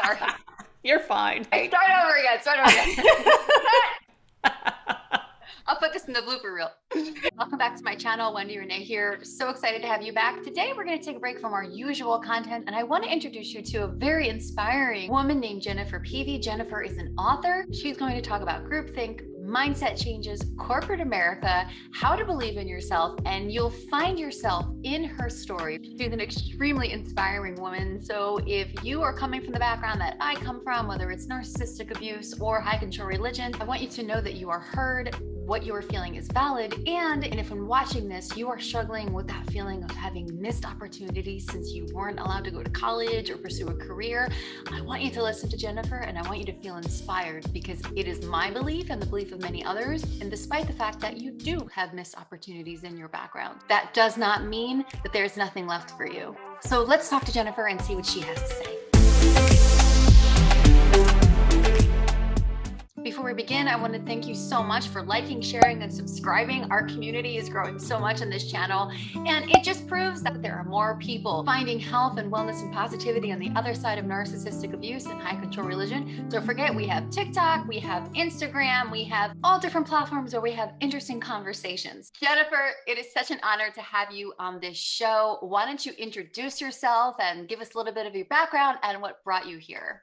Sorry. You're fine. Start over again. I'll put this in the blooper reel. Welcome back to my channel. Wendi Renay here. So excited to have you back. Today, we're going to take a break from our usual content, and I want to introduce you to a very inspiring woman named Jennifer Peavy. Jennifer is an author. She's going to talk about groupthink, mindset changes, corporate America, how to believe in yourself, and you'll find yourself in her story. She's an extremely inspiring woman. So if you are coming from the background that I come from, whether it's narcissistic abuse or high control religion, I want you to know that you are heard, what you're feeling is valid, and if when watching this, you are struggling with that feeling of having missed opportunities since you weren't allowed to go to college or pursue a career, I want you to listen to Jennifer, and I want you to feel inspired, because it is my belief and the belief of many others, and despite the fact that you do have missed opportunities in your background, that does not mean that there's nothing left for you. So let's talk to Jennifer and see what she has to say. Before we begin, I want to thank you so much for liking, sharing, and subscribing. Our community is growing so much on this channel, and it just proves that there are more people finding health and wellness and positivity on the other side of narcissistic abuse and high control religion. Don't forget, we have TikTok, we have Instagram, we have all different platforms where we have interesting conversations. Jennifer, it is such an honor to have you on this show. Why don't you introduce yourself and give us a little bit of your background and what brought you here?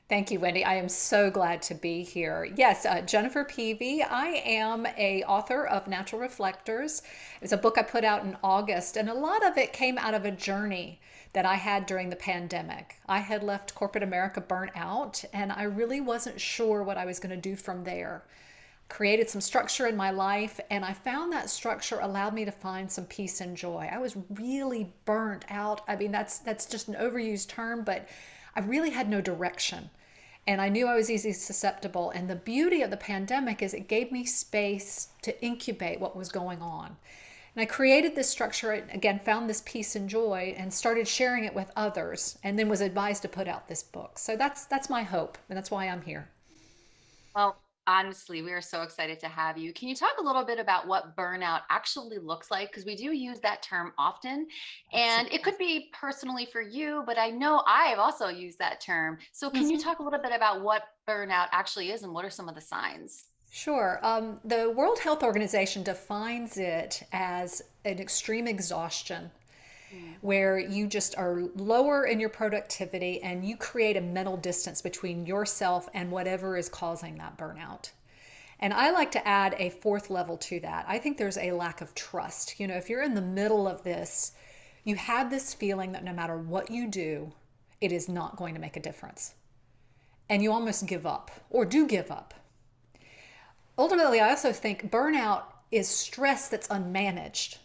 Thank you, Wendi. I am so glad to be here. Yes, Jennifer Peavy. I am a author of Natural Reflectors. It's a book I put out in August, and a lot of it came out of a journey that I had during the pandemic. I had left corporate America burnt out, and I really wasn't sure what I was going to do from there. Created some structure in my life, and I found that structure allowed me to find some peace and joy. I was really burnt out. I mean, that's just an overused term, but I really had no direction. And I knew I was easily susceptible. And the beauty of the pandemic is it gave me space to incubate what was going on. And I created this structure, again, found this peace and joy, and started sharing it with others, and then was advised to put out this book. So that's my hope, and that's why I'm here. Well, honestly, we are so excited to have you. Can you talk a little bit about what burnout actually looks like? Because we do use that term often, and it could be personally for you, but I know I've also used that term. So can you Mhm. talk a little bit about what burnout actually is and what are some of the signs? Sure. The World Health Organization defines it as an extreme exhaustion Mm. where you just are lower in your productivity and you create a mental distance between yourself and whatever is causing that burnout. And I like to add a fourth level to that. I think there's a lack of trust. You know, if you're in the middle of this, you have this feeling that no matter what you do, it is not going to make a difference. And you almost give up or do give up. Ultimately, I also think burnout is stress that's unmanaged,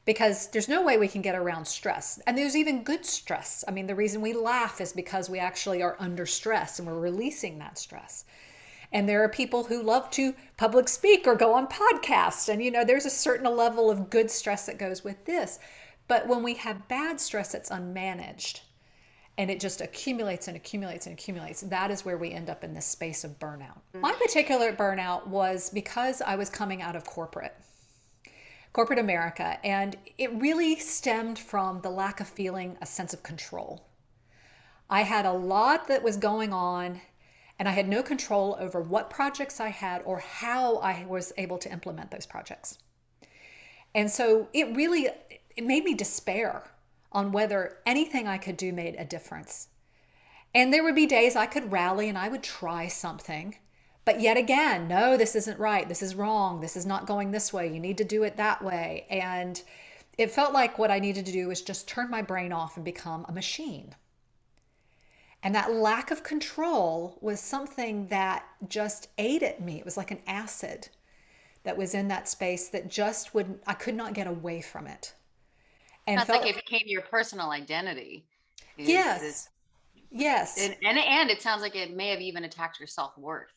because there's no way we can get around stress. And there's even good stress. I mean, the reason we laugh is because we actually are under stress and we're releasing that stress. And there are people who love to public speak or go on podcasts. And, you know, there's a certain level of good stress that goes with this. But when we have bad stress that's unmanaged and it just accumulates and accumulates and accumulates, that is where we end up in this space of burnout. My particular burnout was because I was coming out of corporate America, and it really stemmed from the lack of feeling a sense of control. I had a lot that was going on, and I had no control over what projects I had or how I was able to implement those projects. And so it made me despair on whether anything I could do made a difference. And there would be days I could rally and I would try something. But yet again, no, this isn't right. This is wrong. This is not going this way. You need to do it that way. And it felt like what I needed to do was just turn my brain off and become a machine. And that lack of control was something that just ate at me. It was like an acid that was in that space that just I could not get away from it. And Sounds like felt, it became your personal identity. Is yes, yes. and it sounds like it may have even attacked your self-worth.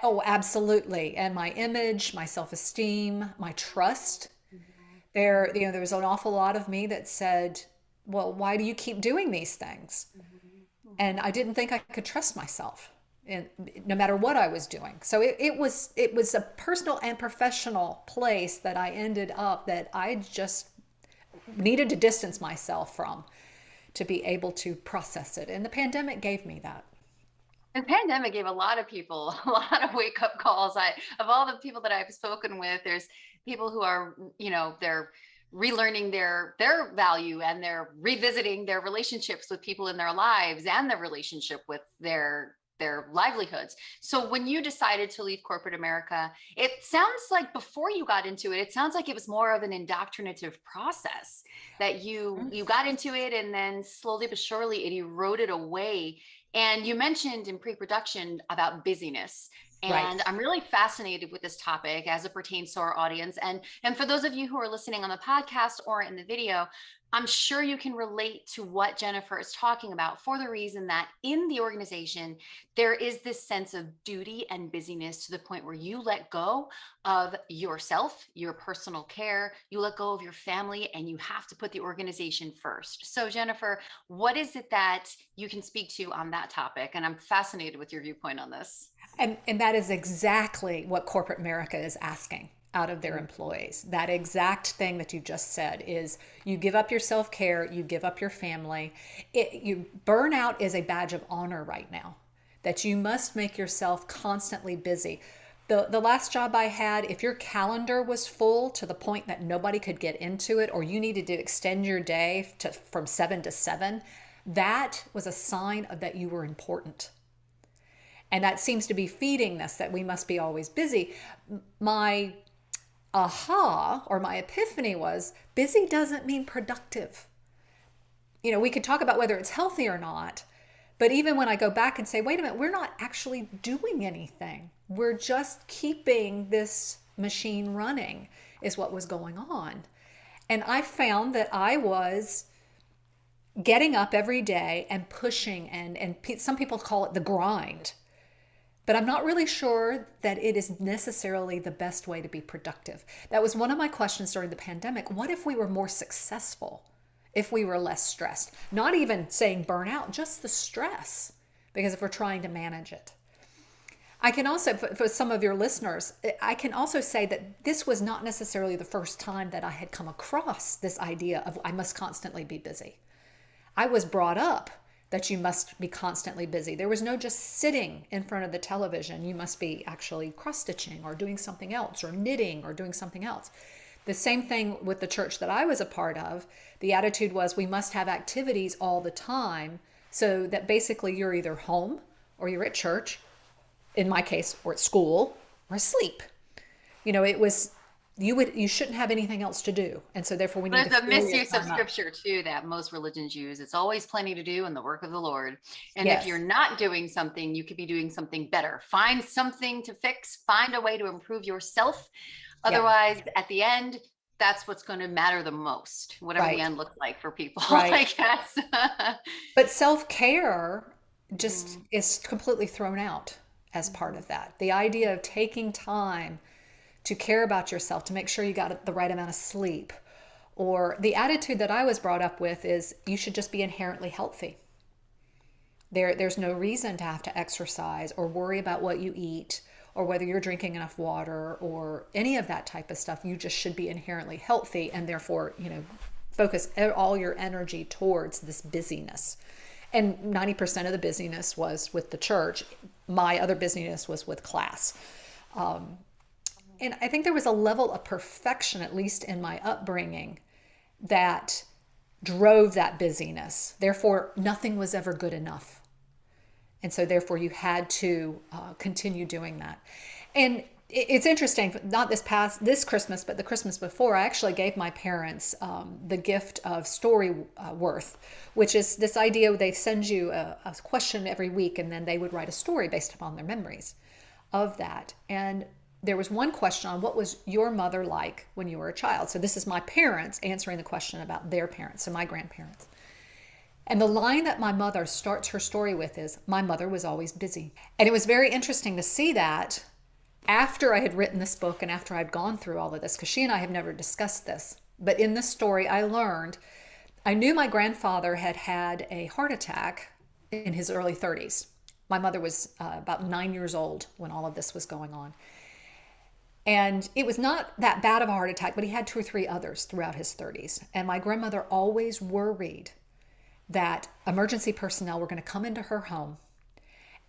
Oh, absolutely. And my image, my self-esteem, my trust. Mhm. There was an awful lot of me that said, well, why do you keep doing these things? Mhm. And I didn't think I could trust myself, and no matter what I was doing. So it was a personal and professional place that I ended up that I just needed to distance myself from to be able to process it. And the pandemic gave me that. The pandemic gave a lot of people a lot of wake up calls. Of all the people that I've spoken with, there's people who are, they're relearning their value, and they're revisiting their relationships with people in their lives and their relationship with their livelihoods. So when you decided to leave corporate America, it sounds like before you got into it, it sounds like it was more of an indoctrinative process, that you got into it and then slowly but surely it eroded away. And you mentioned in pre-production about busyness. Right. And I'm really fascinated with this topic as it pertains to our audience. And for those of you who are listening on the podcast or in the video, I'm sure you can relate to what Jennifer is talking about, for the reason that in the organization, there is this sense of duty and busyness to the point where you let go of yourself, your personal care, you let go of your family, and you have to put the organization first. So, Jennifer, what is it that you can speak to on that topic? And I'm fascinated with your viewpoint on this. And that is exactly what corporate America is asking out of their employees. That exact thing that you just said is, you give up your self-care, you give up your family. Burnout is a badge of honor right now, that you must make yourself constantly busy. The last job I had, if your calendar was full to the point that nobody could get into it, or you needed to extend your day from 7 to 7, that was a sign of that you were important. And that seems to be feeding this, that we must be always busy. My aha, or my epiphany, was busy doesn't mean productive. We could talk about whether it's healthy or not, but even when I go back and say, wait a minute, we're not actually doing anything. We're just keeping this machine running, is what was going on. And I found that I was getting up every day and pushing, and some people call it the grind. But I'm not really sure that it is necessarily the best way to be productive. That was one of my questions during the pandemic. What if we were more successful? If we were less stressed? Not even saying burnout, just the stress, because if we're trying to manage it. I can also, for some of your listeners, I can also say that this was not necessarily the first time that I had come across this idea of I must constantly be busy. I was brought up that you must be constantly busy. There was no just sitting in front of the television. You must be actually cross-stitching or doing something else, or knitting or doing something else. The same thing with the church that I was a part of. The attitude was we must have activities all the time, so that basically you're either home or you're at church, in my case, or at school, or asleep. It was, you shouldn't have anything else to do. And so therefore we need to There's a fill your misuse of time up. Scripture too that most religions use. It's always plenty to do in the work of the Lord. And if Yes. you're not doing something, you could be doing something better. Find something to fix, find a way to improve yourself. Yeah. Otherwise, at the end, that's what's going to matter the most, whatever the Right. end looks like for people, Right. I guess. But self-care just is completely thrown out as part of that. The idea of taking time to care about yourself, to make sure you got the right amount of sleep, or the attitude that I was brought up with is you should just be inherently healthy. There's no reason to have to exercise or worry about what you eat or whether you're drinking enough water or any of that type of stuff. You just should be inherently healthy, and therefore, focus all your energy towards this busyness. And 90% of the busyness was with the church. My other busyness was with class. And I think there was a level of perfection, at least in my upbringing, that drove that busyness. Therefore, nothing was ever good enough. And so therefore you had to continue doing that. And it's interesting, not this Christmas, but the Christmas before, I actually gave my parents the gift of story worth, which is this idea they send you a question every week, and then they would write a story based upon their memories of that. And there was one question on what was your mother like when you were a child. So this is my parents answering the question about their parents, so my grandparents. And the line that my mother starts her story with is, my mother was always busy. And it was very interesting to see that after I had written this book and after I'd gone through all of this, because she and I have never discussed this. But in this story, I knew my grandfather had had a heart attack in his early 30s. My mother was about 9 years old when all of this was going on. And it was not that bad of a heart attack, but he had 2 or 3 others throughout his 30s. And my grandmother always worried that emergency personnel were going to come into her home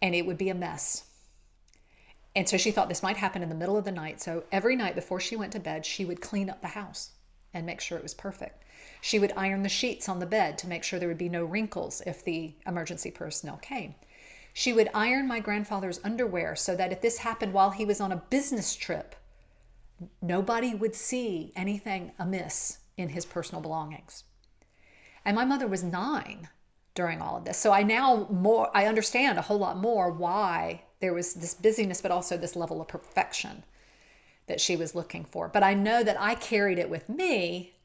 and it would be a mess. And so she thought this might happen in the middle of the night. So every night before she went to bed, she would clean up the house and make sure it was perfect. She would iron the sheets on the bed to make sure there would be no wrinkles if the emergency personnel came. She would iron my grandfather's underwear so that if this happened while he was on a business trip, nobody would see anything amiss in his personal belongings. And my mother was 9 during all of this. So I understand a whole lot more why there was this busyness, but also this level of perfection that she was looking for. But I know that I carried it with me,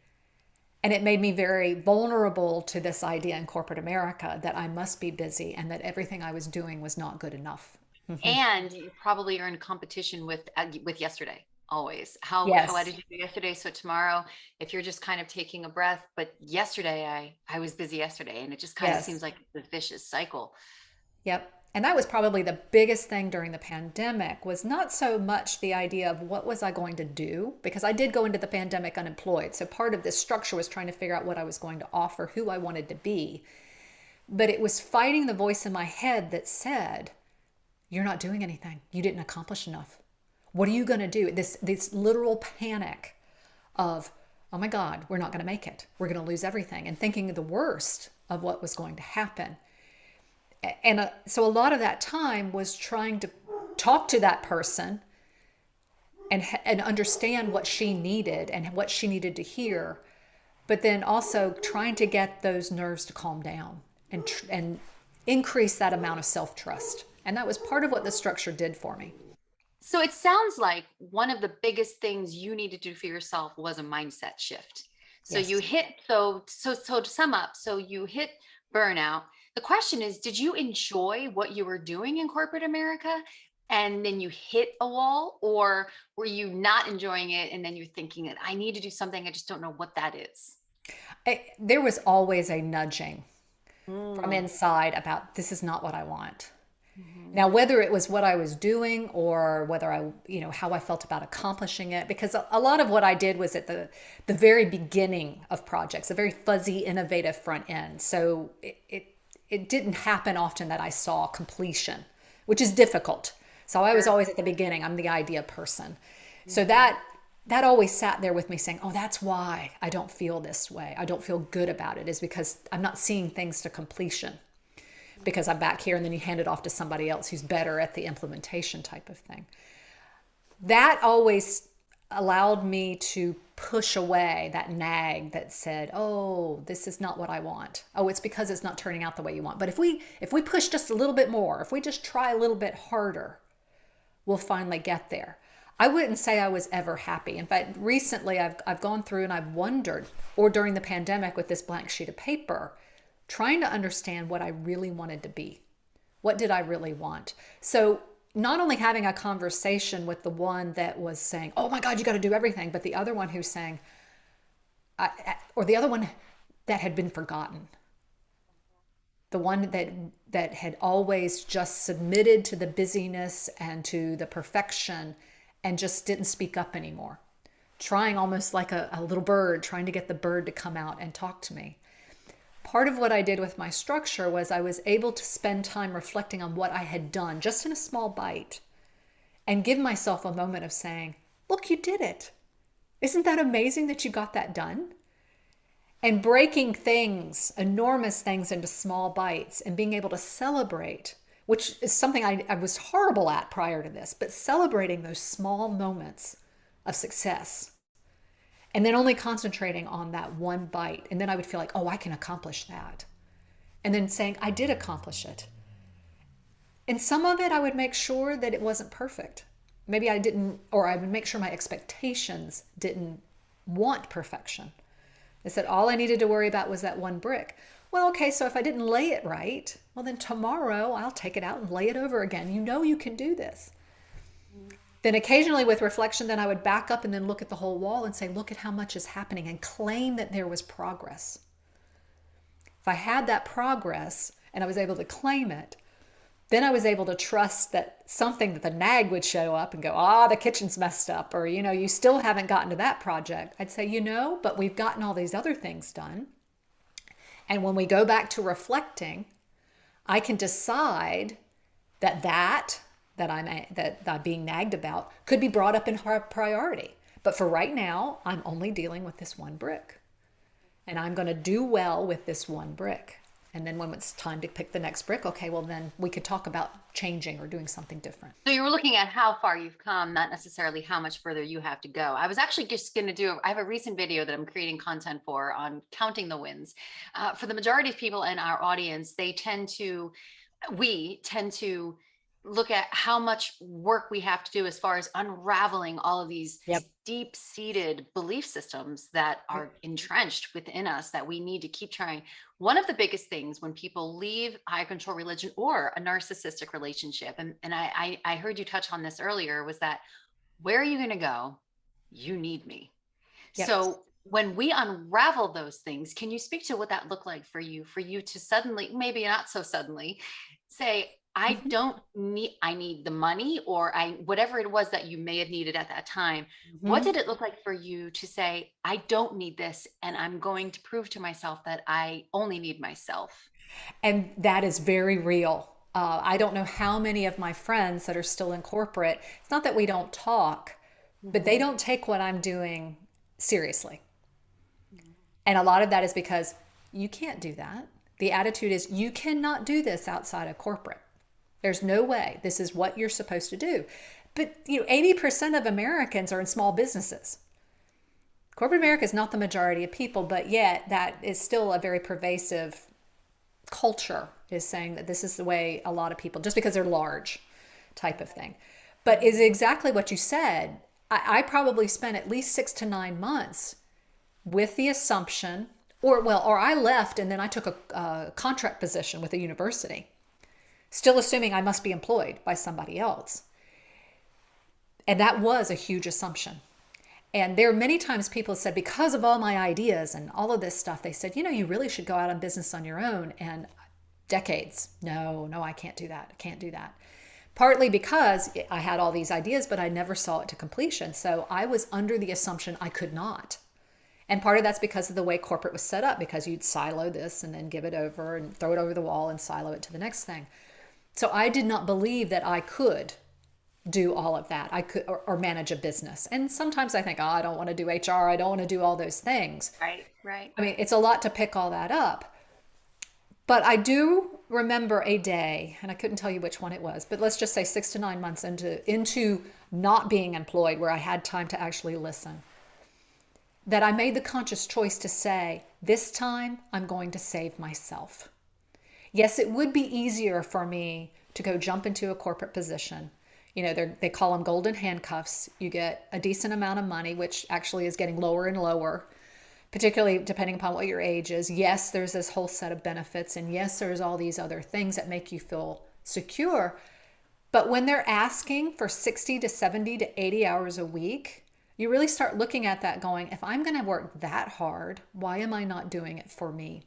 and it made me very vulnerable to this idea in corporate America that I must be busy and that everything I was doing was not good enough. And you probably are in competition with yesterday. Always. How Yes. did you do yesterday? So tomorrow, if you're just kind of taking a breath, but yesterday I was busy yesterday, and it just kind of seems Yes. like the vicious cycle. Yep. And that was probably the biggest thing during the pandemic, was not so much the idea of what was I going to do, because I did go into the pandemic unemployed. So part of this structure was trying to figure out what I was going to offer, who I wanted to be. But it was fighting the voice in my head that said, you're not doing anything. You didn't accomplish enough. What are you going to do? This literal panic of, oh my God, we're not going to make it. We're going to lose everything, and thinking the worst of what was going to happen. And so a lot of that time was trying to talk to that person and understand what she needed and what she needed to hear, but then also trying to get those nerves to calm down and increase that amount of self-trust. And that was part of what the structure did for me. So it sounds like one of the biggest things you need to do for yourself was a mindset shift. So you Yes. hit, so to sum up, so you hit burnout. The question is, did you enjoy what you were doing in corporate America and then you hit a wall, or were you not enjoying it and then you're thinking that I need to do something, I just don't know what that is? There was always a nudging from Mm. inside about, this is not what I want. Mhm. Now, whether it was what I was doing or whether how I felt about accomplishing it, because a lot of what I did was at the very beginning of projects, a very fuzzy, innovative front end. So it didn't happen often that I saw completion, which is difficult. So I was Sure. always at the beginning. I'm the idea person. So Mhm. that always sat there with me saying, oh, that's why I don't feel this way. I don't feel good about it, is because I'm not seeing things to completion, because I'm back here, and then you hand it off to somebody else who's better at the implementation type of thing. That always allowed me to push away that nag that said, oh, this is not what I want. Oh, it's because it's not turning out the way you want. But if we push just a little bit more, if we just try a little bit harder, we'll finally get there. I wouldn't say I was ever happy. In fact, recently I've gone through and I've wondered, or during the pandemic with this blank sheet of paper, trying to understand what I really wanted to be. What did I really want? So not only having a conversation with the one that was saying, oh my God, you got to do everything, but the other one who's saying, or the other one that had been forgotten, the one that had always just submitted to the busyness and to the perfection and just didn't speak up anymore, trying almost like a little bird, trying to get the bird to come out and talk to me. Part of what I did with my structure was I was able to spend time reflecting on what I had done just in a small bite and give myself a moment of saying, look, you did it. Isn't that amazing that you got that done? And breaking things, enormous things, into small bites and being able to celebrate, which is something I was horrible at prior to this, but celebrating those small moments of success and then only concentrating on that one bite. And then I would feel like, oh, I can accomplish that. And then saying, I did accomplish it. And some of it, I would make sure that it wasn't perfect. Maybe I didn't, or I would make sure my expectations didn't want perfection. I said all I needed to worry about was that one brick. Well, okay, so if I didn't lay it right, well, then tomorrow I'll take it out and lay it over again. You know you can do this. Then occasionally with reflection, then I would back up and then look at the whole wall and say, look at how much is happening, and claim that there was progress. If I had that progress and I was able to claim it, then I was able to trust that something, that the nag would show up and go, the kitchen's messed up, or, you still haven't gotten to that project. I'd say, but we've gotten all these other things done. And when we go back to reflecting, I can decide that I'm being nagged about could be brought up in priority. But for right now, I'm only dealing with this one brick. And I'm going to do well with this one brick. And then when it's time to pick the next brick, okay, well, then we could talk about changing or doing something different. So you were looking at how far you've come, not necessarily how much further you have to go. I was actually just going to I have a recent video that I'm creating content for on counting the wins. For the majority of people in our audience, we tend to look at how much work we have to do as far as unraveling all of these Yep. deep-seated belief systems that are entrenched within us that we need to keep trying. One of the biggest things when people leave high control religion or a narcissistic relationship, and I heard you touch on this earlier, was that where are you going to go? You need me. Yep. So when we unravel those things, can you speak to what that looked like for you to suddenly, maybe not so suddenly, say, I need the money, or whatever it was that you may have needed at that time. What did it look like for you to say, I don't need this, and I'm going to prove to myself that I only need myself? And that is very real. I don't know how many of my friends that are still in corporate, it's not that we don't talk, but they don't take what I'm doing seriously. And a lot of that is because you can't do that. The attitude is you cannot do this outside of corporate. There's no way. This is what you're supposed to do. But 80% of Americans are in small businesses. Corporate America is not the majority of people, but yet that is still a very pervasive culture, is saying that this is the way a lot of people, just because they're large, type of thing. But is exactly what you said. I probably spent at least 6 to 9 months with the assumption, or I left and then I took a contract position with a university, still assuming I must be employed by somebody else. And that was a huge assumption. And there are many times people said, because of all my ideas and all of this stuff, they said, you really should go out on business on your own. And decades, no, I can't do that. I can't do that. Partly because I had all these ideas, but I never saw it to completion. So I was under the assumption I could not. And part of that's because of the way corporate was set up, because you'd silo this and then give it over and throw it over the wall and silo it to the next thing. So I did not believe that I could do all of that. I could, or manage a business. And sometimes I think, I don't want to do HR. I don't want to do all those things. Right. I mean, it's a lot to pick all that up. But I do remember a day, and I couldn't tell you which one it was, but let's just say 6 to 9 months into not being employed, where I had time to actually listen, that I made the conscious choice to say, this time I'm going to save myself. Yes, it would be easier for me to go jump into a corporate position. They call them golden handcuffs. You get a decent amount of money, which actually is getting lower and lower, particularly depending upon what your age is. Yes, there's this whole set of benefits, and yes, there's all these other things that make you feel secure. But when they're asking for 60 to 70 to 80 hours a week, you really start looking at that going, if I'm going to work that hard, why am I not doing it for me?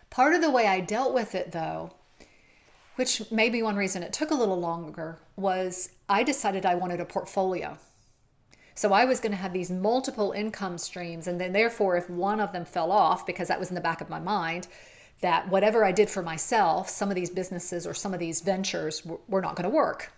Part of the way I dealt with it, though, which may be one reason it took a little longer, was I decided I wanted a portfolio. So I was going to have these multiple income streams, and then therefore if one of them fell off, because that was in the back of my mind, that whatever I did for myself, some of these businesses or some of these ventures were not going to work.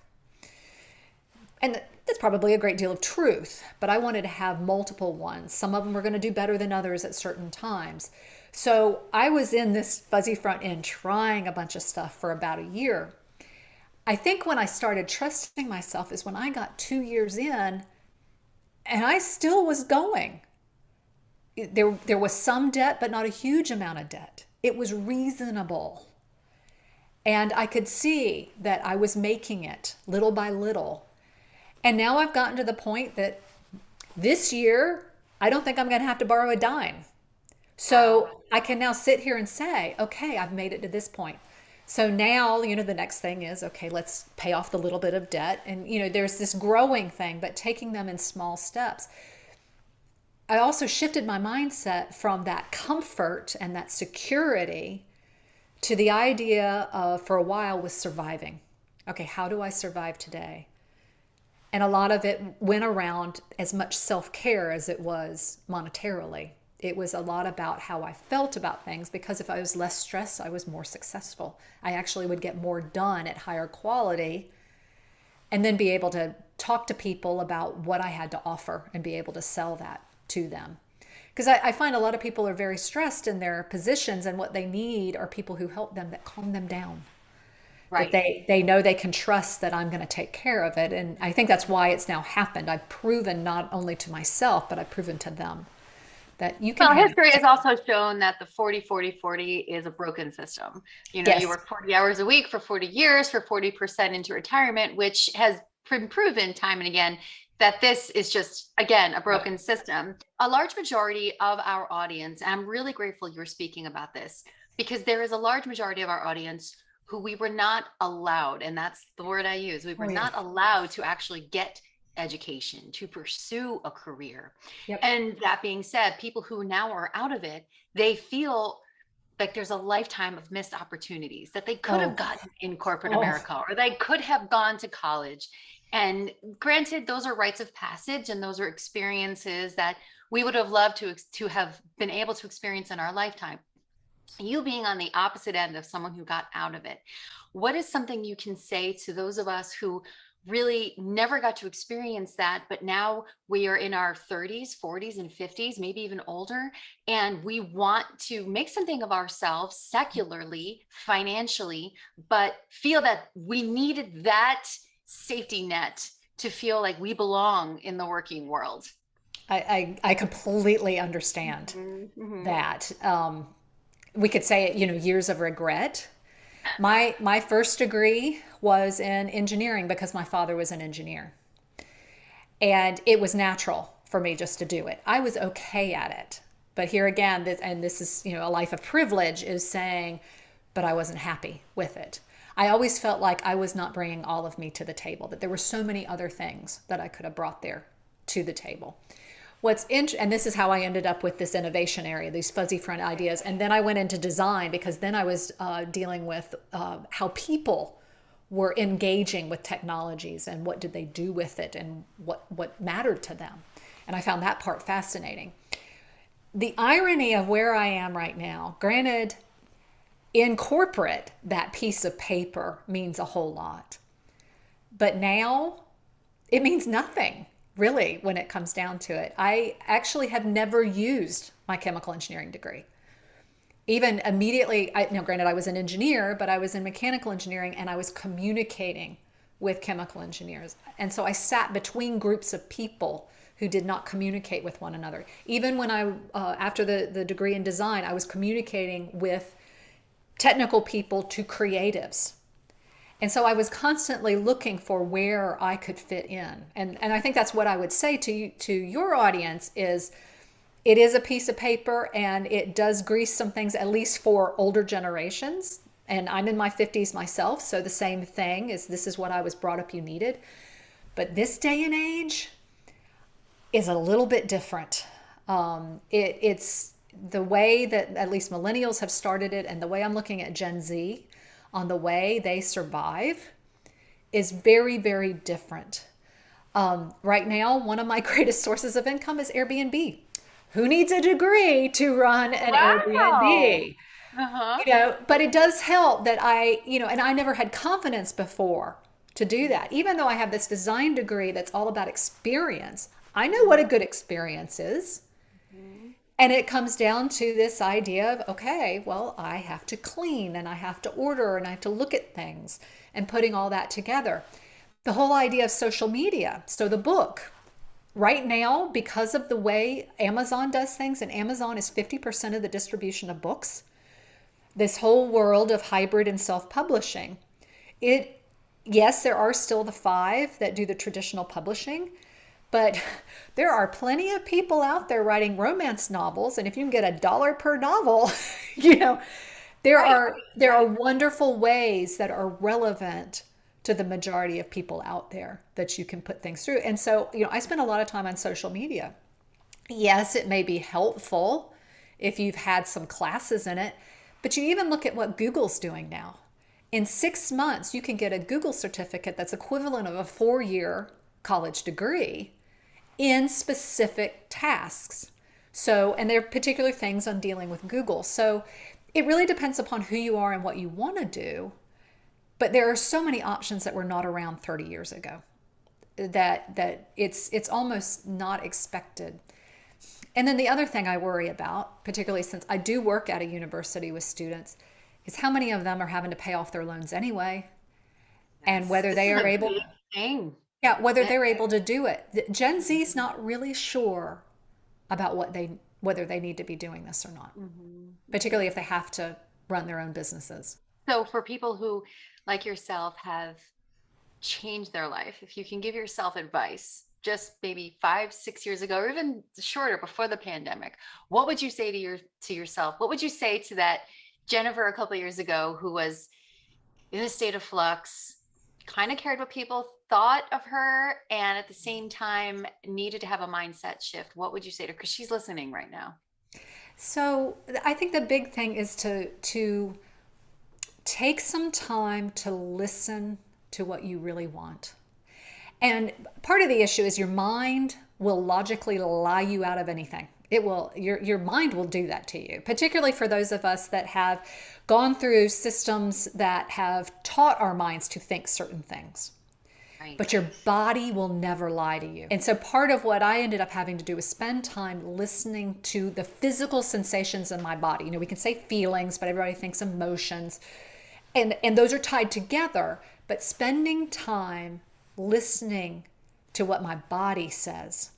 And that's probably a great deal of truth, but I wanted to have multiple ones. Some of them were going to do better than others at certain times. So I was in this fuzzy front end trying a bunch of stuff for about a year. I think when I started trusting myself is when I got 2 years in and I still was going. There was some debt, but not a huge amount of debt. It was reasonable. And I could see that I was making it little by little. And now I've gotten to the point that this year, I don't think I'm going to have to borrow a dime. So I can now sit here and say, okay, I've made it to this point. So now, the next thing is, okay, let's pay off the little bit of debt. And, there's this growing thing, but taking them in small steps. I also shifted my mindset from that comfort and that security to the idea of, for a while, was surviving. Okay, how do I survive today? And a lot of it went around as much self-care as it was monetarily. It was a lot about how I felt about things, because if I was less stressed, I was more successful. I actually would get more done at higher quality, and then be able to talk to people about what I had to offer and be able to sell that to them. Because I find a lot of people are very stressed in their positions, and what they need are people who help them, that calm them down, that Right. they know they can trust that I'm going to take care of it. And I think that's why it's now happened. I've proven not only to myself, but I've proven to them that you can Well, have. history has also shown that the 40-40-40 is a broken system. You Yes. work 40 hours a week for 40 years for 40% into retirement, which has been proven time and again that this is just, again, a Yep. broken system. A large majority of our audience, and I'm really grateful you're speaking about this, because there is a large majority of our audience who we were not allowed, and that's the word I use, we were Oh yeah. not allowed to actually get education, to pursue a career. Yep. And that being said, people who now are out of it, they feel like there's a lifetime of missed opportunities that they could have Oh. gotten in corporate Oh. America, or they could have gone to college. And granted, those are rites of passage, and those are experiences that we would have loved to have been able to experience in our lifetime. You being on the opposite end of someone who got out of it, what is something you can say to those of us who really never got to experience that, but now we are in our 30s, 40s, and 50s, maybe even older, and we want to make something of ourselves secularly, financially, but feel that we needed that safety net to feel like we belong in the working world? I completely understand Mhm, mhm. that. We could say it, years of regret. My first degree was in engineering because my father was an engineer. And it was natural for me just to do it. I was okay at it. But here again, this is, a life of privilege, is saying, but I wasn't happy with it. I always felt like I was not bringing all of me to the table, that there were so many other things that I could have brought there to the table. And this is how I ended up with this innovation area, these fuzzy front ideas. And then I went into design, because then I was dealing with how people were engaging with technologies, and what did they do with it, and what mattered to them. And I found that part fascinating. The irony of where I am right now, granted, in corporate, that piece of paper means a whole lot. But now it means nothing, really, when it comes down to it. I actually have never used my chemical engineering degree. Even immediately, granted, I was an engineer, but I was in mechanical engineering, and I was communicating with chemical engineers. And so I sat between groups of people who did not communicate with one another. Even when after the degree in design, I was communicating with technical people to creatives. And so I was constantly looking for where I could fit in. And I think that's what I would say to your audience is, it is a piece of paper, and it does grease some things, at least for older generations. And I'm in my 50s myself, so the same thing is, this is what I was brought up you needed. But this day and age is a little bit different. It's the way that at least millennials have started it, and the way I'm looking at Gen Z on the way they survive is very, very different. Right now, one of my greatest sources of income is Airbnb. Who needs a degree to run an Wow. Airbnb? Uh-huh. But it does help that and I never had confidence before to do that. Even though I have this design degree that's all about experience, I know what a Mhm, good experience is. mhm. And it comes down to this idea of, okay, well, I have to clean, and I have to order, and I have to look at things, and putting all that together. The whole idea of social media. So the book, right now, because of the way Amazon does things, and Amazon is 50% of the distribution of books, this whole world of hybrid and self-publishing, it yes, there are still the five that do the traditional publishing, but there are plenty of people out there writing romance novels, and if you can get $1 per novel, you know, there Right, are there are right. wonderful ways that are relevant to the majority of people out there that you can put things through. And so, I spend a lot of time on social media. Yes, it may be helpful if you've had some classes in it, but you even look at what Google's doing now. In 6 months, you can get a Google certificate that's equivalent of a 4-year college degree in specific tasks. So, and there are particular things on dealing with Google. So it really depends upon who you are and what you want to do. But there are so many options that were not around 30 years ago that it's almost not expected. And then the other thing I worry about, particularly since I do work at a university with students, is how many of them are having to pay off their loans anyway, and Yes, whether this they is are a able, big thing. yeah, whether It, they're able to do it. Gen Z is mhm, not really sure about whether they need to be doing this or not, mhm, particularly mhm. if they have to run their own businesses. So for people who, like yourself, have changed their life, if you can give yourself advice, just maybe 5, 6 years ago, or even shorter before the pandemic, what would you say to yourself? What would you say to that Jennifer a couple of years ago who was in a state of flux, kind of cared what people thought of her, and at the same time needed to have a mindset shift? What would you say to her? Because she's listening right now. So I think the big thing is to take some time to listen to what you really want. And part of the issue is your mind will logically lie you out of anything. It will, your mind will do that to you, particularly for those of us that have gone through systems that have taught our minds to think certain things. Right. But your body will never lie to you. And so part of what I ended up having to do is spend time listening to the physical sensations in my body. You know, we can say feelings, but everybody thinks emotions. And those are tied together, but spending time listening to what my body says.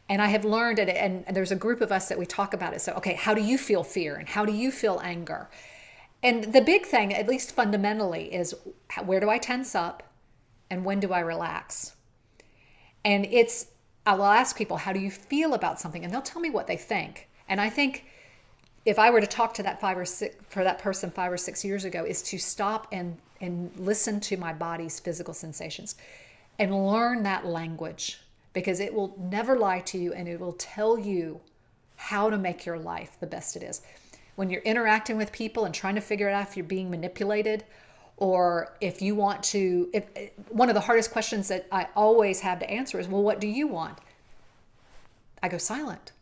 And I have learned it, and there's a group of us that we talk about it. So, okay, how do you feel fear and how do you feel anger? And the big thing, at least fundamentally, is where do I tense up and when do I relax? And I will ask people, how do you feel about something? And they'll tell me what they think. And I think if I were to talk to that for that person 5 or 6 years ago, is to stop and listen to my body's physical sensations and learn that language, because it will never lie to you and it will tell you how to make your life the best it is. When you're interacting with people and trying to figure out if you're being manipulated, or if you want to, if one of the hardest questions that I always have to answer is, well, what do you want? I go silent,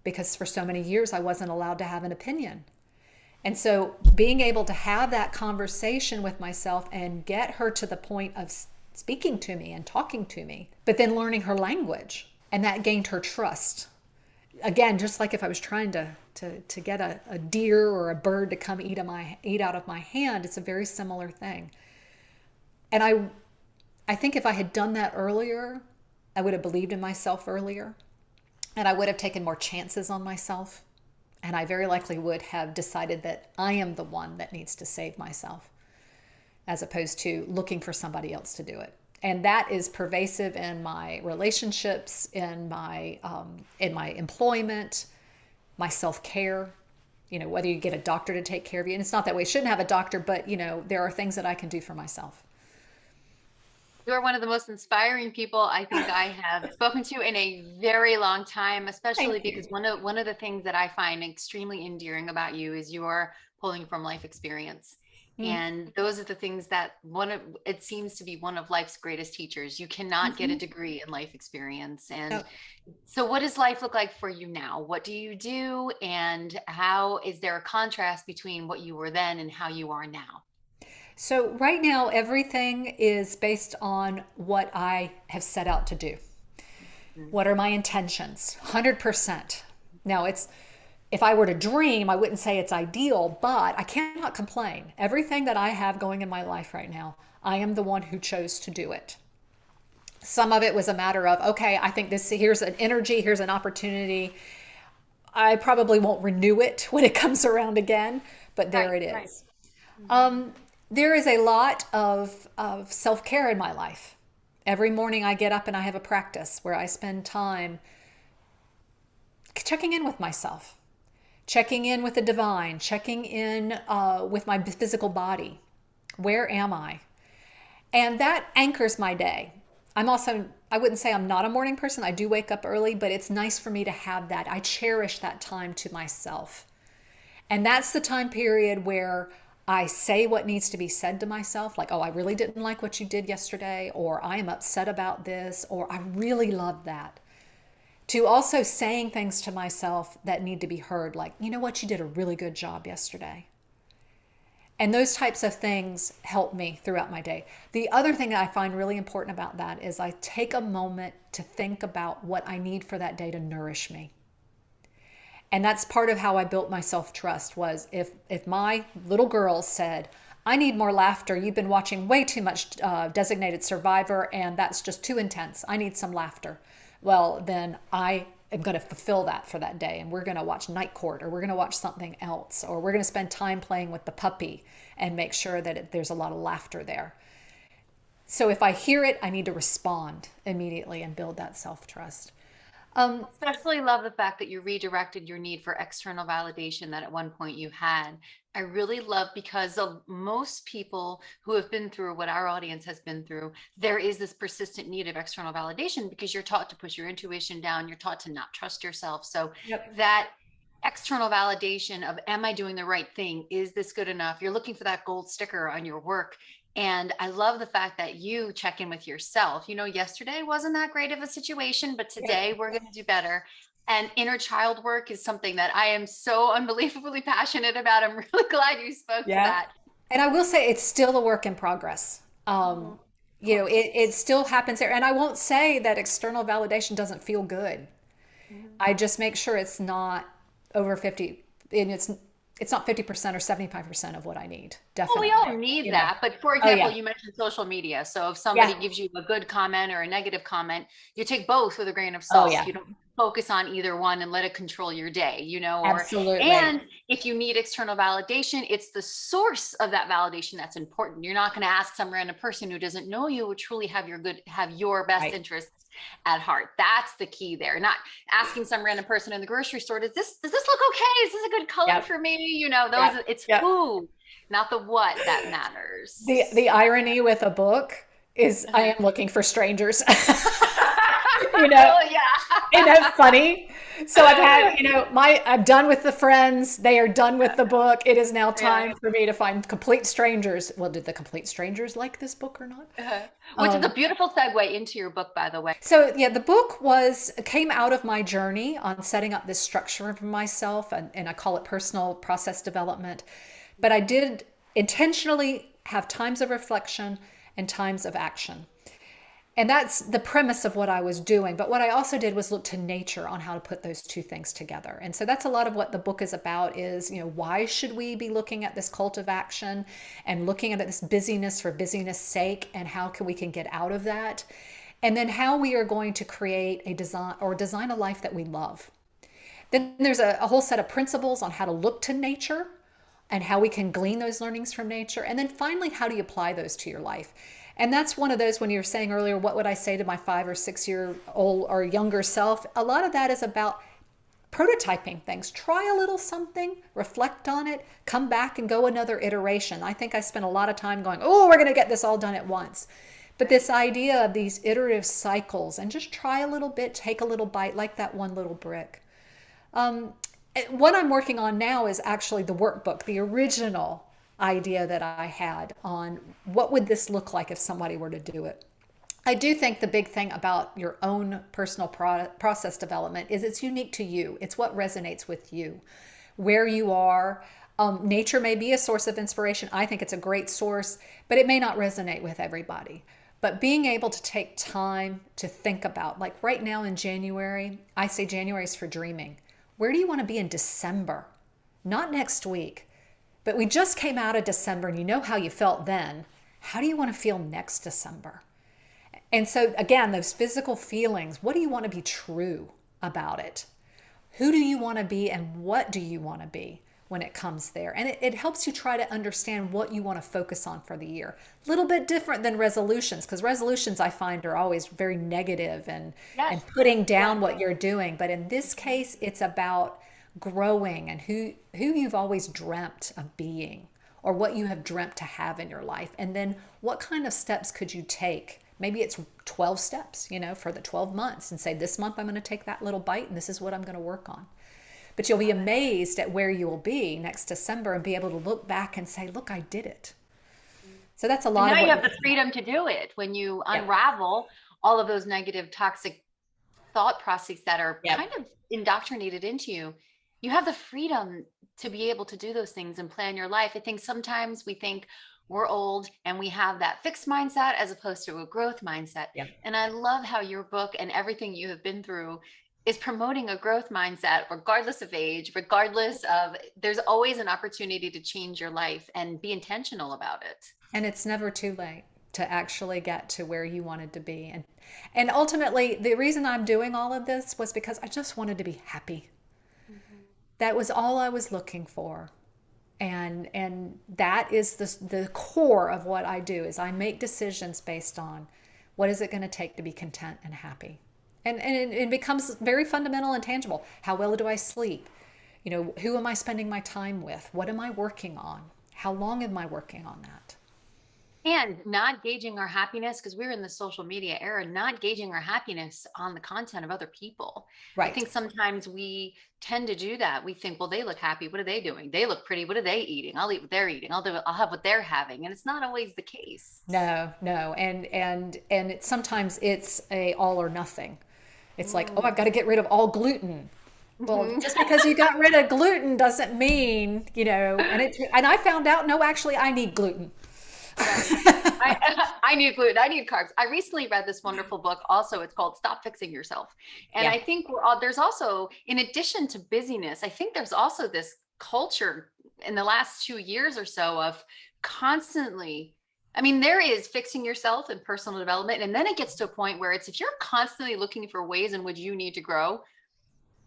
because for so many years I wasn't allowed to have an opinion. And so being able to have that conversation with myself and get her to the point of speaking to me and talking to me, but then learning her language, and that gained her trust. Again, just like if I was trying to get a deer or a bird to come eat out of my hand, it's a very similar thing. And I think if I had done that earlier, I would have believed in myself earlier, and I would have taken more chances on myself. And I very likely would have decided that I am the one that needs to save myself, as opposed to looking for somebody else to do it. And that is pervasive in my relationships, in my employment, my self-care. You know, whether you get a doctor to take care of you, and it's not that we shouldn't have a doctor, but you know, there are things that I can do for myself. You are one of the most inspiring people I think I have spoken to in a very long time, especially Thank because you. one of the things that I find extremely endearing about you is you're pulling from life experience. Mm-hmm. And those are the things that it seems to be one of life's greatest teachers. You cannot get a degree in life experience. And No. so what does life look like for you now? What do you do? And how is there a contrast between what you were then and how you are now? So right now, everything is based on what I have set out to do. Mhm. What are my intentions? 100%. Now, if I were to dream, I wouldn't say it's ideal, but I cannot complain. Everything that I have going in my life right now, I am the one who chose to do it. Some of it was a matter of, okay, I think here's an energy, here's an opportunity. I probably won't renew it when it comes around again, but there Right, it right. is. Mhm. There is a lot of self care in my life. Every morning I get up and I have a practice where I spend time checking in with myself, checking in with the divine, checking in with my physical body. Where am I? And that anchors my day. I wouldn't say I'm not a morning person. I do wake up early, but it's nice for me to have that. I cherish that time to myself. And that's the time period where I say what needs to be said to myself, like, oh, I really didn't like what you did yesterday, or I am upset about this, or I really love that. to also saying things to myself that need to be heard, like, you know what, you did a really good job yesterday. And those types of things help me throughout my day. The other thing that I find really important about that is I take a moment to think about what I need for that day to nourish me. And that's part of how I built my self-trust was if my little girl said, I need more laughter. You've been watching way too much Designated Survivor, and that's just too intense. I need some laughter. Well, then I am going to fulfill that for that day. And we're going to watch Night Court, or we're going to watch something else, or we're going to spend time playing with the puppy and make sure that there's a lot of laughter there. So if I hear it, I need to respond immediately and build that self-trust. Especially love the fact that you redirected your need for external validation that at one point you had. I really love because of most people who have been through what our audience has been through, there is this persistent need of external validation because you're taught to push your intuition down, you're taught to not trust yourself. So Yep. that external validation of, am I doing the right thing? Is this good enough? You're looking for that gold sticker on your work. And I love the fact that you check in with yourself. Yesterday wasn't that great of a situation, but Yep. today we're going to do better. And inner child work is something that I am so unbelievably passionate about. I'm really glad you spoke to Yeah. that. And I will say it's still a work in progress. Mhm. Of You know, course. it still happens there. And I won't say that external validation doesn't feel good. Mhm. I just make sure it's not over 50, and it's not 50% or 75% of what I need. Well, we Definitely. all need You know. that. But for Oh example, yeah. you mentioned social media. So if Yeah. somebody gives you a good comment or a negative comment, you take both with a grain of Oh salt. yeah. You don't focus on either one and let it control your day, Absolutely. and if you need external validation, it's the source of that validation that's important. You're not going to ask some random person who doesn't know you would truly have your best Right. interests at heart. That's the key there. Not asking some random person in the grocery store, does this look okay? Is this a good color Yep. for me? Yep. It's Yep. who, not the what, that The matters. irony with a book is I Uh-huh. am looking for strangers. You know, Oh, yeah. isn't that funny? So I've had, I'm done with the friends. They are done with the book. It is now Yeah. time for me to find complete strangers. Well, did the complete strangers like this book or not? Uh-huh. Which is a Um, beautiful segue into your book, by the way. so yeah, the book came out of my journey on setting up this structure for myself, and I call it personal process development. But I did intentionally have times of reflection and times of action. And that's the premise of what I was doing. But what I also did was look to nature on how to put those two things together. And so that's a lot of what the book is about is, why should we be looking at this cult of action and looking at this busyness for busyness sake, and how we can get out of that? And then how we are going to create a design a life that we love. Then there's a whole set of principles on how to look to nature and how we can glean those learnings from nature. And then finally, how do you apply those to your life? And that's one of those when you were saying earlier, what would I say to my 5 or 6 year old or younger self? A lot of that is about prototyping things. Try a little something, reflect on it, come back and go another iteration. I think I spent a lot of time going, oh, we're going to get this all done at once. But Right. this idea of these iterative cycles and just try a little bit, take a little bite, like that one little brick. Um, what I'm working on now is actually the workbook, the original idea that I had on what would this look like if somebody were to do it. I do think the big thing about your own personal process development is it's unique to you. It's what resonates with you, where you are. Nature may be a source of inspiration. I think it's a great source, but it may not resonate with everybody. But being able to take time to think about, like right now in January, I say January is for dreaming. Where do you want to be in December? Not next week, but we just came out of December and you know how you felt then. How do you want to feel next December? And so, again, those physical feelings, what do you want to be true about it? Who do you want to be and what do you want to be when it comes there? And it helps you try to understand what you want to focus on for the year. A little bit different than resolutions, because resolutions I find are always very negative Yes. and putting Yes. down what you're doing. But in this case, it's about growing and who you've always dreamt of being or what you have dreamt to have in your life. And then what kind of steps could you take? Maybe it's 12 steps, for the 12 months and say, this month I'm going to take that little bite and this is what I'm going to work on. But you'll be Love it. amazed at where you will be next December and be able to look back and say, look, I did it. So that's a And lot now of you what have this the is about. freedom to do it when you Yep. unravel all of those negative, toxic thought process that are Yep. kind of indoctrinated into you, you have the freedom to be able to do those things and plan your life. I think sometimes we think we're old and we have that fixed mindset as opposed to a growth mindset. Yep. And I love how your book and everything you have been through is promoting a growth mindset, regardless of age, regardless of, there's always an opportunity to change your life and be intentional about it. And it's never too late to actually get to where you wanted to be. And ultimately, the reason I'm doing all of this was because I just wanted to be happy. Mhm. That was all I was looking for. And that is the core of what I do is I make decisions based on what is it going to take to be content and happy. And it becomes very fundamental and tangible. How well do I sleep? Who am I spending my time with? What am I working on? How long am I working on that? And not gauging our happiness, because we're in the social media era, not gauging our happiness on the content of other people. I Right. think sometimes we tend to do that. We think, well, they look happy. What are they doing? They look pretty. What are they eating? I'll eat what they're eating. I'll have what they're having. And it's not always the case. No, no. And sometimes it's a all or nothing. It's like, oh, I've got to get rid of all gluten. Well, Mhm. just because you got rid of gluten doesn't mean, and I found out, no, actually I need gluten. Right. I I need gluten. I need carbs. I recently read this wonderful book. Also, it's called "Stop Fixing Yourself," and Yeah. I think we're all, there's also, in addition to busyness, I think there's also this culture in the last 2 years or so of constantly. I mean, there is fixing yourself and personal development, and then it gets to a point where it's, if you're constantly looking for ways in which you need to grow,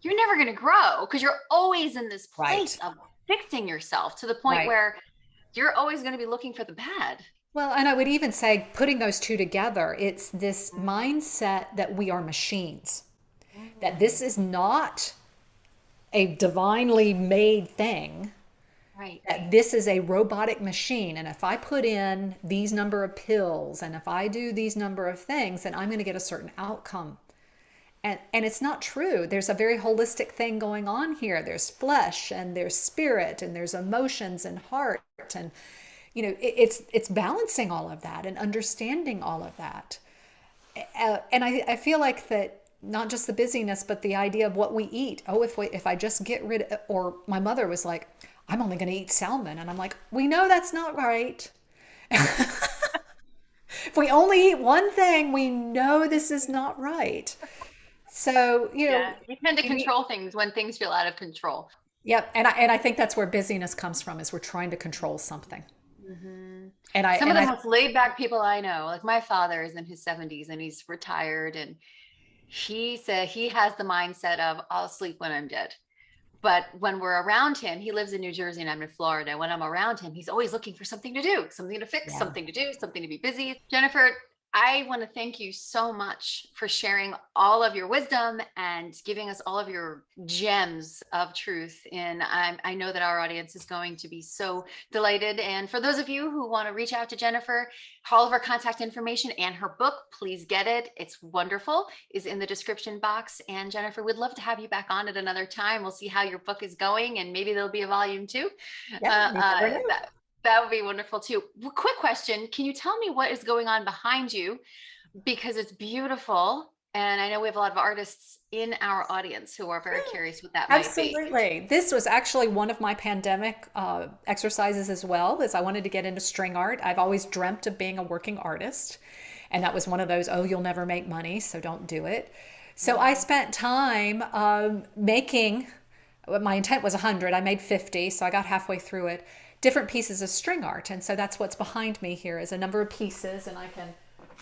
you're never going to grow because you're always in this place Right. of fixing yourself to the point Right. where you're always going to be looking for the bad. Well, and I would even say putting those two together, it's this mindset that we are machines, that Mm, this is not a divinely made thing, right. that this is a robotic machine. And if I put in these number of pills and if I do these number of things, then I'm going to get a certain outcome. And it's not true. There's a very holistic thing going on here. There's flesh and there's spirit and there's emotions and heart, and it's balancing all of that and understanding all of that. And I feel like that, not just the busyness, but the idea of what we eat. Oh, if I just get rid of, or my mother was like, I'm only going to eat salmon, and I'm like, we know that's not right. If we only eat one thing, we know this is not right. So, Yeah. We tend to we, control things when things feel out of control. yep. And I think that's where busyness comes from, is we're trying to control something. Hmm. And I Some of and the I most laid back people I know, like my father is in his 70s and he's retired, and he said he has the mindset of, I'll sleep when I'm dead. But when we're around him, he lives in New Jersey and I'm in Florida. When I'm around him, he's always looking for something to do, something to fix, yeah. something to do, something to be busy. Jennifer, I want to thank you so much for sharing all of your wisdom and giving us all of your gems of truth. And I know that our audience is going to be so delighted. And for those of you who want to reach out to Jennifer, all of her contact information and her book, please get it. It's wonderful, is in the description box. And Jennifer, we'd love to have you back on at another time. We'll see how your book is going, and maybe there'll be a volume two. Yeah, Uh, you uh, never know. that that would be wonderful too. Quick question: can you tell me what is going on behind you? Because it's beautiful, and I know we have a lot of artists in our audience who are very curious what that might be. Absolutely. This was actually one of my pandemic exercises as well, as I wanted to get into string art. I've always dreamt of being a working artist, and that was one of those, oh, you'll never make money, so don't do it. So I Mhm. spent time making, well, my intent was 100. I made 50, so I got halfway through it, different pieces of string art. And so that's what's behind me here, is a number of pieces, and I can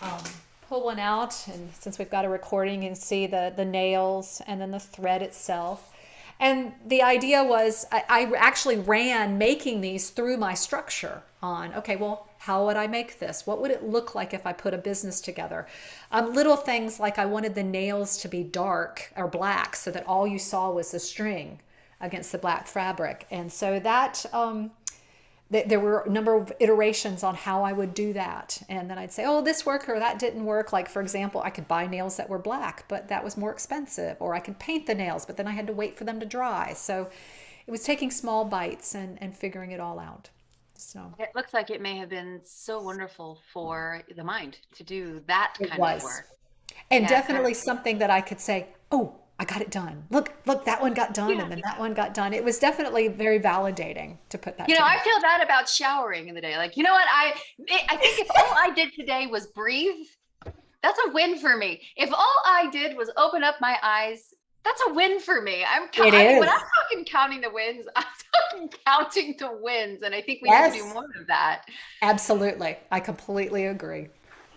um, pull one out, and since we've got a recording, you can see the nails and then the thread itself. And the idea was, I actually ran making these through my structure on, okay, well, how would I make this? What would it look like if I put a business together? Little things like I wanted the nails to be dark or black so that all you saw was the string against the black fabric. And so that there were a number of iterations on how I would do that. And then I'd say, oh, this worked or that didn't work. Like, for example, I could buy nails that were black, but that was more expensive. Or I could paint the nails, but then I had to wait for them to dry. So it was taking small bites and figuring it all out. So It looks like it may have been so wonderful for the mind to do that it kind of was. work. And Yeah. definitely something that I could say, oh, I got it done. Look, that one got done, Yeah. and then that one got done. It was definitely very validating to put that I together. feel that about showering in the day. Like, you know what? I think if all I did today was breathe, that's a win for me. If all I did was open up my eyes, that's a win for me. It I mean, when I'm is. talking counting the wins, I'm talking counting the wins, and I think we need to do Yes, more of that. absolutely. I completely agree.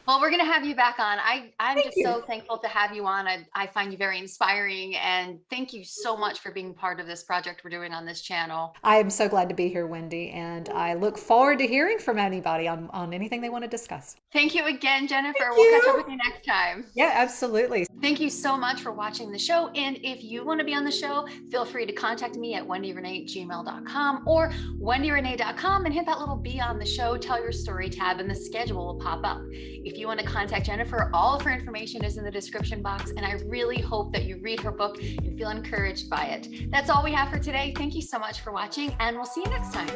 Well, we're going to have you back on. I'm Thank just you. so thankful to have you on. I find you very inspiring, and thank you so much for being part of this project we're doing on this channel. I am so glad to be here, Wendy, and I look forward to hearing from anybody on anything they want to discuss. Thank you again, Thank Jennifer. We'll catch up you. with you next time. Yeah, absolutely. Thank you so much for watching the show. And if you want to be on the show, feel free to contact me at wendyrenay@gmail.com or wendyrenay.com and hit that little be on the show, tell your story tab, and the schedule will pop up. If you want to contact Jennifer, all of her information is in the description box. And I really hope that you read her book and feel encouraged by it. That's all we have for today. Thank you so much for watching, and we'll see you next time.